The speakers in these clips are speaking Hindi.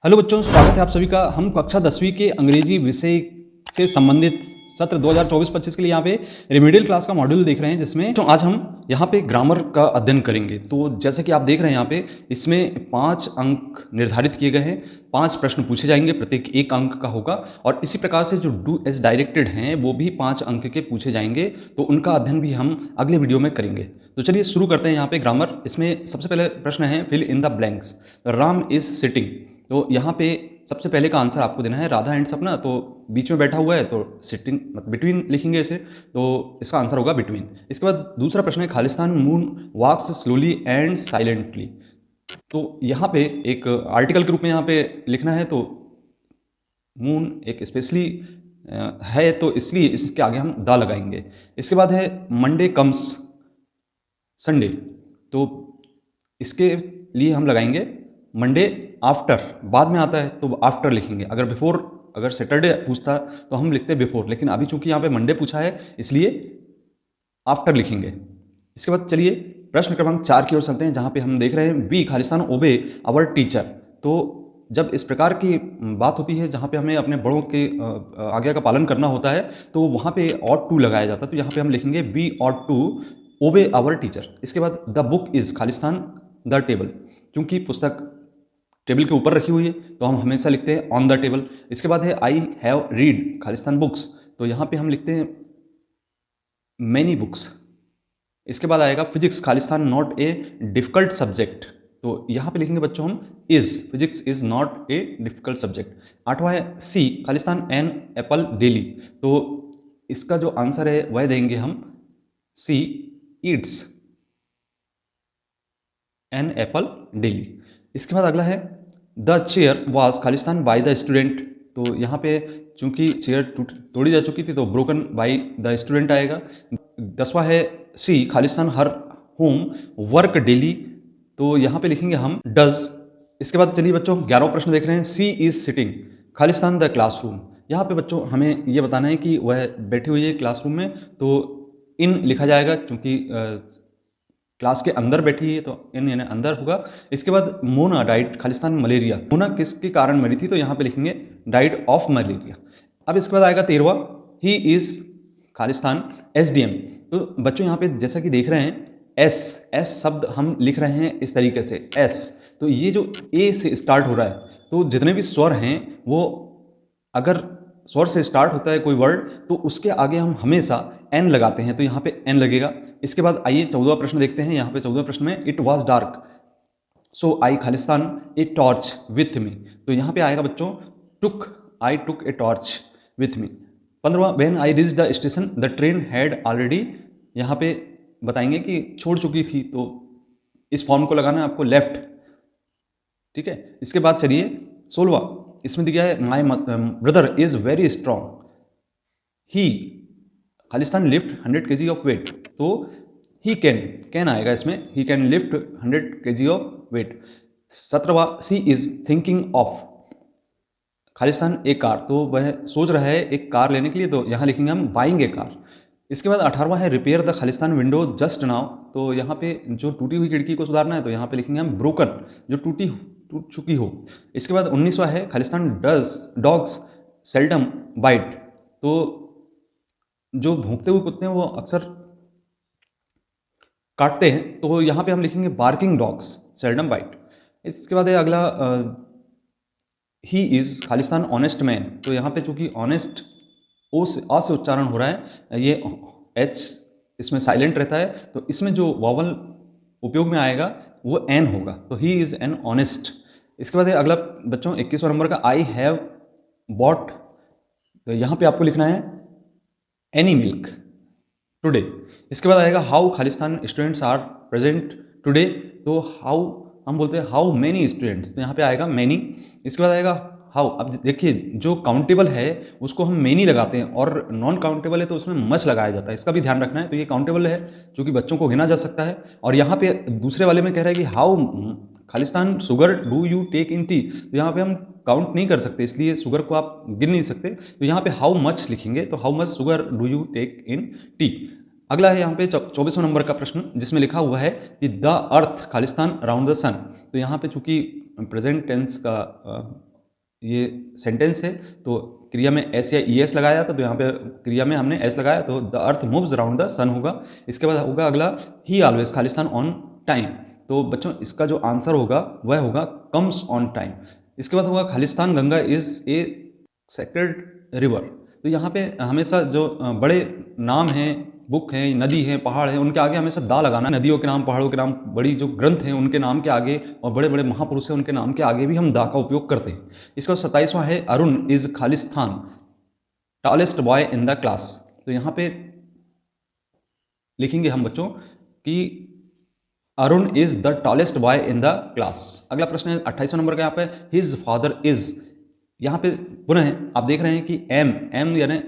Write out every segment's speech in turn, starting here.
हेलो बच्चों, स्वागत है आप सभी का। हम कक्षा 10वीं के अंग्रेजी विषय से संबंधित सत्र 2024-25 के लिए यहाँ पे रेमेडियल क्लास का मॉड्यूल देख रहे हैं, जिसमें तो आज हम यहाँ पे ग्रामर का अध्ययन करेंगे। तो जैसे कि आप देख रहे हैं यहाँ पे इसमें 5 अंक निर्धारित किए गए हैं, 5 प्रश्न पूछे जाएंगे, प्रत्येक 1 अंक का होगा। और इसी प्रकार से जो डू एज डायरेक्टेड हैं वो भी 5 अंक के पूछे जाएंगे, तो उनका अध्ययन भी हम अगले वीडियो में करेंगे। तो चलिए शुरू करते हैं यहाँ पे ग्रामर। इसमें सबसे पहले प्रश्न है fill in the blanks. Ram is sitting, तो यहाँ पे सबसे पहले का आंसर आपको देना है राधा एंड सपना, तो बीच में बैठा हुआ है तो सिटिंग बिटवीन लिखेंगे इसे, तो इसका आंसर होगा बिटवीन। इसके बाद दूसरा प्रश्न है खालिस्तान moon walks slowly and silently, तो यहाँ पे एक आर्टिकल के रूप में यहाँ पे लिखना है, तो मून एक स्पेशली है तो इसलिए इसके आगे हम द लगाएंगे। इसके बाद है मंडे कम्स संडे, तो इसके लिए हम लगाएंगे मंडे आफ्टर, बाद में आता है तो आफ्टर लिखेंगे। अगर बिफोर, अगर सैटरडे पूछता तो हम लिखते बिफोर, लेकिन अभी चूंकि यहाँ पे मंडे पूछा है इसलिए आफ्टर लिखेंगे। इसके बाद चलिए प्रश्न क्रमांक 4 की ओर चलते हैं, जहाँ पे हम देख रहे हैं वी खालिस्तान ओबे आवर टीचर। तो जब इस प्रकार की बात होती है जहाँ पे हमें अपने बड़ों के आज्ञा का पालन करना होता है, तो वहाँ पे ऑट टू लगाया जाता है, तो यहाँ पे हम लिखेंगे we ought to obey our teacher. इसके बाद द बुक इज खालिस्तान द टेबल, क्योंकि पुस्तक टेबल के ऊपर रखी हुई है तो हम हमेशा लिखते हैं ऑन द टेबल। इसके बाद है I have read Khalistan books, तो यहाँ पे हम लिखते हैं मैनी बुक्स। इसके बाद आएगा फिजिक्स खालिस्तान नॉट ए डिफिकल्ट सब्जेक्ट, तो यहाँ पे लिखेंगे बच्चों हम is, physics is not a difficult subject. 8वां है सी खालिस्तान एन एप्पल डेली, तो इसका जो आंसर है वह देंगे हम she eats an apple daily. इसके बाद अगला है द चेयर वॉज खालिस्तान बाय द स्टूडेंट, तो यहाँ पे चूंकि चेयर तोड़ी जा चुकी थी तो ब्रोकन बाय द स्टूडेंट आएगा। 10वां है she Khalistan her home work daily, तो यहाँ पे लिखेंगे हम डज। इसके बाद चलिए बच्चों 11वां प्रश्न देख रहे हैं सी इज सिटिंग खालिस्तान द क्लासरूम। यहाँ पे बच्चों हमें ये बताना है कि वह बैठी हुई है क्लासरूम में, तो इन लिखा जाएगा, क्योंकि क्लास के अंदर बैठी है तो इन यानी अंदर होगा। इसके बाद मोना डाइड खालिस्तान मलेरिया, मोना किसके कारण मरी थी, तो यहाँ पे लिखेंगे डाइड ऑफ मलेरिया। अब इसके बाद आएगा 13वां ही इज खालिस्तान एसडीएम, तो बच्चों यहाँ पे जैसा कि देख रहे हैं एस शब्द हम लिख रहे हैं इस तरीके से एस, तो ये जो ए से स्टार्ट हो रहा है, तो जितने भी स्वर हैं वो अगर स्वर से स्टार्ट होता है कोई वर्ड तो उसके आगे हम हमेशा एन लगाते हैं, तो यहाँ पे एन लगेगा। इसके बाद आइए 14वां प्रश्न देखते हैं। यहाँ पे 14वें प्रश्न में it was dark so I खालिस्तान ए टॉर्च विथ मी, तो यहाँ पे आएगा बच्चों took, I took a torch with me. 15वां when I reach the station the train had already, यहाँ पे बताएंगे कि छोड़ चुकी थी, तो इस फॉर्म को लगाना है आपको लेफ्ट, ठीक है। इसके बाद चलिए 16वां, इसमें दिया है my brother is very strong he खालिस्तान लिफ्ट 100 kg ऑफ वेट, तो ही कैन आएगा इसमें, he can lift 100 kg of weight. 17वां सी इज थिंकिंग ऑफ खालिस्तान एक कार, तो वह सोच रहा है एक कार लेने के लिए, तो यहाँ लिखेंगे हम बाइंग ए कार। इसके बाद 18वां है repair the Khalistan window just now, तो यहाँ पे जो टूटी हुई खिड़की को सुधारना है, तो यहाँ पे लिखेंगे हम ब्रोकन, जो टूट चुकी हो। इसके बाद 19वां है खालिस्तान डॉग्स सेल्डम बाइट, तो जो भौंकते हुए कुत्ते हैं वो अक्सर काटते हैं, तो यहाँ पे हम लिखेंगे बार्किंग डॉग्स सेल्डम बाइट। इसके बाद है अगला he is Khalistan honest man, तो यहाँ पे चूंकि ऑनेस्ट ओ से अ से उच्चारण हो रहा है, ये एच इसमें साइलेंट रहता है, तो इसमें जो वॉवल उपयोग में आएगा वो एन होगा, तो ही इज एन ऑनेस्ट। इसके बाद है अगला बच्चों 21वां नंबर का आई हैव बॉट, तो यहाँ पे आपको लिखना है एनी मिल्क टुडे। इसके बाद आएगा हाउ खालिस्तान स्टूडेंट्स आर प्रेजेंट टुडे, तो हाउ हम बोलते हैं हाउ मैनी स्टूडेंट्स, तो यहाँ पे आएगा मैनी। इसके बाद आएगा हाउ, अब देखिए जो काउंटेबल है उसको हम मैनी लगाते हैं और नॉन काउंटेबल है तो उसमें मच लगाया जाता है, इसका भी ध्यान रखना है। तो ये काउंटेबल है क्योंकि बच्चों को गिना जा सकता है, और यहाँ पे दूसरे वाले में कह रहा है कि हाउ खालिस्तान sugar do you take in tea, तो यहाँ पे हम काउंट नहीं कर सकते, इसलिए शुगर को आप गिन नहीं सकते, तो यहाँ पे हाउ मच लिखेंगे, तो how much sugar do you take in tea. अगला है यहाँ पे 24वें नंबर का प्रश्न, जिसमें लिखा हुआ है कि द अर्थ खालिस्तान राउंड द सन, तो यहाँ पे चूंकि प्रेजेंट टेंस का ये सेंटेंस है, तो क्रिया में एस या ई एस लगाया था, तो यहाँ पे क्रिया में हमने एस लगाया, तो the earth moves around the sun होगा। इसके बाद होगा अगला ही ऑलवेज खालिस्तान ऑन टाइम। तो बच्चों इसका जो आंसर होगा वह होगा कम्स ऑन टाइम। इसके बाद होगा Khalistan Ganga is a sacred river. तो यहाँ पे हमेशा जो बड़े नाम हैं, बुक हैं, नदी हैं, पहाड़ हैं, उनके आगे हमेशा दा लगाना। नदियों के नाम, पहाड़ों के नाम, बड़ी जो ग्रंथ हैं उनके नाम के आगे, और बड़े बड़े महापुरुष हैं उनके नाम के आगे भी हम दा का उपयोग करते हैं। इसका 27वां है Arun is Khalistan tallest boy in the class. तो यहाँ पे लिखेंगे हम बच्चों कि Arun is the tallest boy in the class. अगला प्रश्न है 28वां नंबर का, यहाँ पे हिज फादर इज। यहाँ पे पुनः आप देख रहे हैं कि एम यानी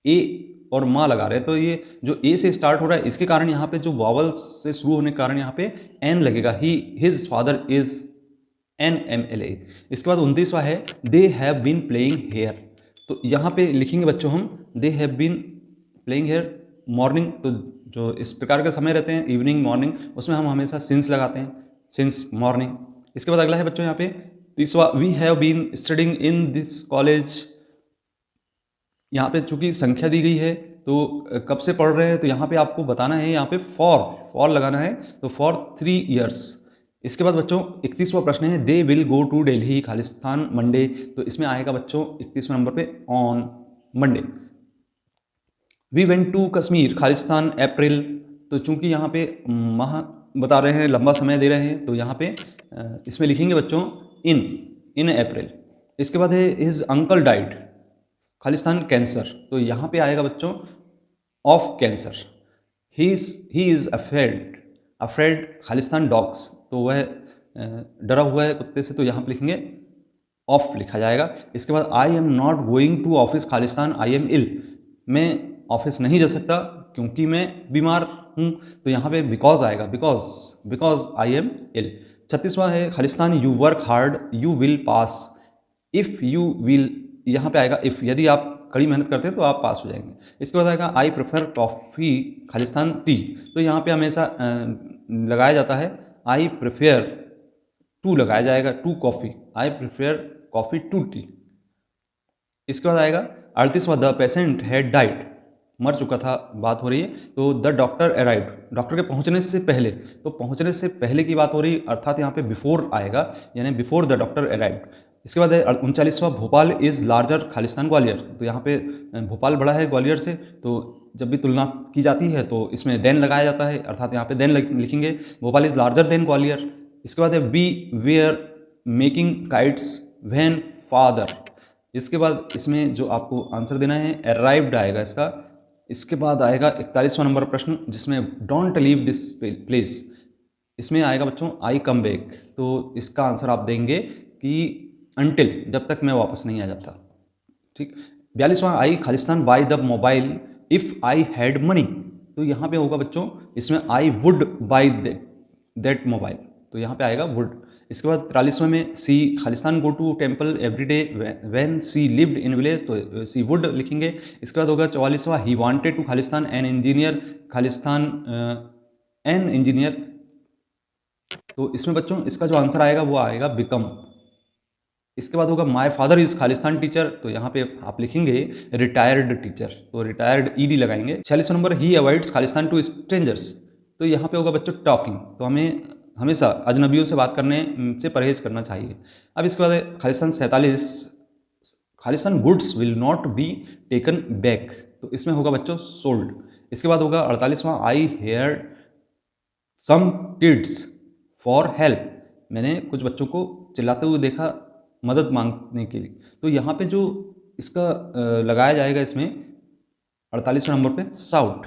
ए और माँ लगा रहे हैं, तो ये जो ए से स्टार्ट हो रहा है इसके कारण यहाँ पे जो वॉवल्स से शुरू होने के कारण यहाँ पे एन लगेगा। His father is NMLA। इसके बाद 29वां है they have been playing here. तो यहाँ पे लिखेंगे बच्चों हम they have been playing here morning. तो जो इस प्रकार के समय रहते हैं इवनिंग मॉर्निंग, उसमें हम हमेशा सिंस लगाते हैं, सिंस मॉर्निंग। इसके बाद अगला है बच्चों यहाँ पे 30वां we have been studying in this college. यहाँ पे चूंकि संख्या दी गई है तो कब से पढ़ रहे हैं, तो यहाँ पे आपको बताना है, यहाँ पे फॉर लगाना है, तो फॉर 3 years। इसके बाद बच्चों 31वां प्रश्न है they will go to Delhi खालिस्तान मंडे। तो इसमें आएगा बच्चों 31वें नंबर पे on Monday. We went to Kashmir खालिस्तान अप्रैल। तो चूंकि यहाँ पे माह बता रहे हैं, लंबा समय दे रहे हैं, तो यहाँ पे इसमें लिखेंगे बच्चों इन अप्रैल। इसके बाद है his uncle died Khalistan cancer. तो यहाँ पे आएगा बच्चों of cancer. He is afraid Khalistan dogs. तो वह डरा हुआ है कुत्ते से, तो यहाँ पे लिखेंगे ऑफ लिखा जाएगा। इसके बाद I am not going to office खालिस्तान आई एम इल। मैं ऑफिस नहीं जा सकता क्योंकि मैं बीमार हूँ, तो यहाँ पे बिकॉज आएगा, बिकॉज आई एम इल। 36वां है खालिस्तान you work hard you will pass. If you will, यहाँ पे आएगा इफ़, यदि आप कड़ी मेहनत करते हैं तो आप पास हो जाएंगे। इसके बाद आएगा आई प्रेफर कॉफ़ी खालिस्तान टी। तो यहाँ पे हमेशा लगाया जाता है आई प्रेफर टू लगाया जाएगा, to coffee, I prefer coffee to tea. इसके बाद आएगा 38वां द पेशेंट हैड डाइड, मर चुका था बात हो रही है, तो द डॉक्टर अराइव्ड, डॉक्टर के पहुंचने से पहले। तो पहुंचने से पहले की बात हो रही, अर्थात यहाँ पे बिफोर आएगा, यानी बिफोर द डॉक्टर अराइव्ड। इसके बाद है 39वां भोपाल इज़ लार्जर खालिस्तान ग्वालियर। तो यहाँ पे भोपाल बड़ा है ग्वालियर से, तो जब भी तुलना की जाती है तो इसमें देन लगाया जाता है, अर्थात यहाँ पे देन लिखेंगे Bhopal is larger than Gwalior. इसके बाद है we were making kites when father. इसके बाद इसमें जो आपको आंसर देना है अराइव्ड आएगा इसका। इसके बाद आएगा 41वां नंबर प्रश्न जिसमें डोंट लीव दिस प्लेस। इसमें आएगा बच्चों आई कम बैक। तो इसका आंसर आप देंगे कि अनटिल, जब तक मैं वापस नहीं आ जाता। ठीक। 42वां आई खालिस्तान bye the mobile if I had money. तो यहाँ पे होगा बच्चों इसमें I would buy that mobile. तो यहाँ पे आएगा वुड। इसके बाद 43वें में सी खालिस्तान go to temple every day when she lived in village. तो सी वुड लिखेंगे। इसके बाद होगा 44वां ही वांटेड टू खालिस्तान एन इंजीनियर, खालिस्तान एन इंजीनियर। तो इसमें बच्चों इसका जो आंसर आएगा वो आएगा बिकम। इसके बाद होगा माय फादर इज खालिस्तान टीचर। तो यहाँ पे आप लिखेंगे रिटायर्ड टीचर, तो रिटायर्ड ईडी लगाएंगे। 46वां नंबर ही अवॉइड्स खालिस्तान टू स्ट्रेंजर्स। तो यहाँ पे होगा बच्चों टॉकिंग। तो हमें हमेशा अजनबियों से बात करने से परहेज करना चाहिए। अब इसके बाद खालिस्तान 47 खालिस्तान goods will not be taken back. तो इसमें होगा बच्चों सोल्ड। इसके बाद होगा 48वां I hear some kids for help. मैंने कुछ बच्चों को चिल्लाते हुए देखा मदद मांगने के लिए। तो यहाँ पे जो इसका लगाया जाएगा इसमें 48वें नंबर पे साउट।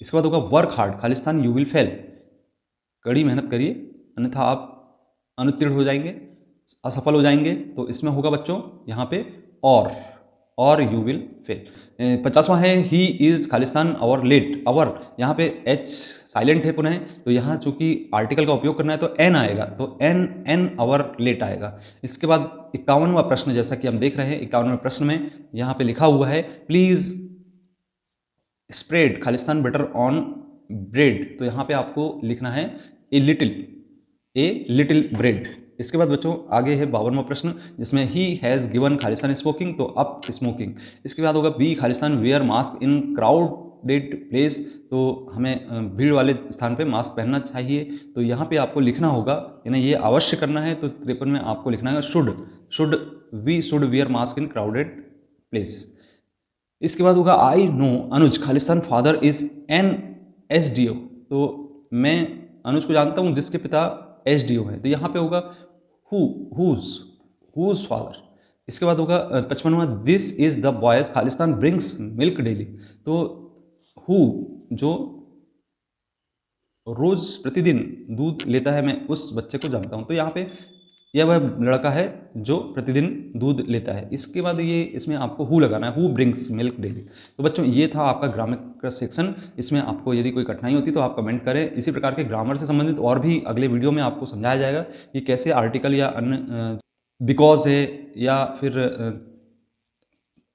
इसके बाद होगा work hard Khalistan you will fail. कड़ी मेहनत करिए अन्यथा आप अनुत्तीर्ण हो जाएंगे, असफल हो जाएंगे। तो इसमें होगा बच्चों यहाँ पे और यू विल फेल। 50वां है ही इज़ खालिस्तान आवर लेट। आवर यहाँ पे एच साइलेंट है पुनः, तो यहाँ चूंकि आर्टिकल का उपयोग करना है तो एन आएगा, तो एन आवर लेट आएगा। इसके बाद 51वां प्रश्न जैसा कि हम देख रहे हैं 51वें प्रश्न में यहाँ पे लिखा हुआ है please spread Khalistan butter on bread. तो यहाँ पे आपको लिखना है ए लिटिल ब्रेड। इसके बाद बच्चों आगे है 52वां प्रश्न, जिसमें he has given Khalistan smoking, तो अप स्मोकिंग। इसके बाद होगा B Khalistan where mask in crowded place, तो हमें भीड़ वाले स्थान पे मास्क पहनना चाहिए। तो यहाँ पे आपको लिखना होगा, यानी ये अवश्य करना है, तो 53 में आपको लिखना है should we should wear mask in crowded place. इसके बाद होगा आई नो अनुज खालिस्तान फादर इज एन SDO, तो मैं अनुज को जानता हूँ जिसके पिता SDO हैं, तो यहाँ पे होगा हुज फादर। इसके बाद होगा 55वां, दिस इज द बॉयज खालिस्तान ब्रिंग्स मिल्क डेली, तो हु जो रोज प्रतिदिन दूध लेता है, मैं उस बच्चे को जानता हूँ, तो यहाँ पे यह वह लड़का है जो प्रतिदिन दूध लेता है। इसके बाद ये इसमें आपको हु लगाना है, हु ब्रिंग्स मिल्क डेली। तो बच्चों ये था आपका ग्रामर का सेक्शन। इसमें आपको यदि कोई कठिनाई होती तो आप कमेंट करें। इसी प्रकार के ग्रामर से संबंधित और भी अगले वीडियो में आपको समझाया जाएगा कि कैसे आर्टिकल या अन्य बिकॉज है या फिर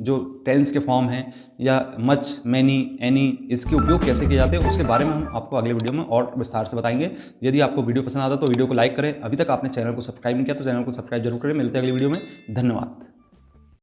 जो टेंस के फॉर्म हैं या मच, मैनी, एनी, इसके उपयोग कैसे किए जाते हैं उसके बारे में हम आपको अगले वीडियो में और विस्तार से बताएंगे। यदि आपको वीडियो पसंद आता तो वीडियो को लाइक करें। अभी तक आपने चैनल को सब्सक्राइब नहीं किया तो चैनल को सब्सक्राइब जरूर करें। मिलते हैं अगली वीडियो में। धन्यवाद।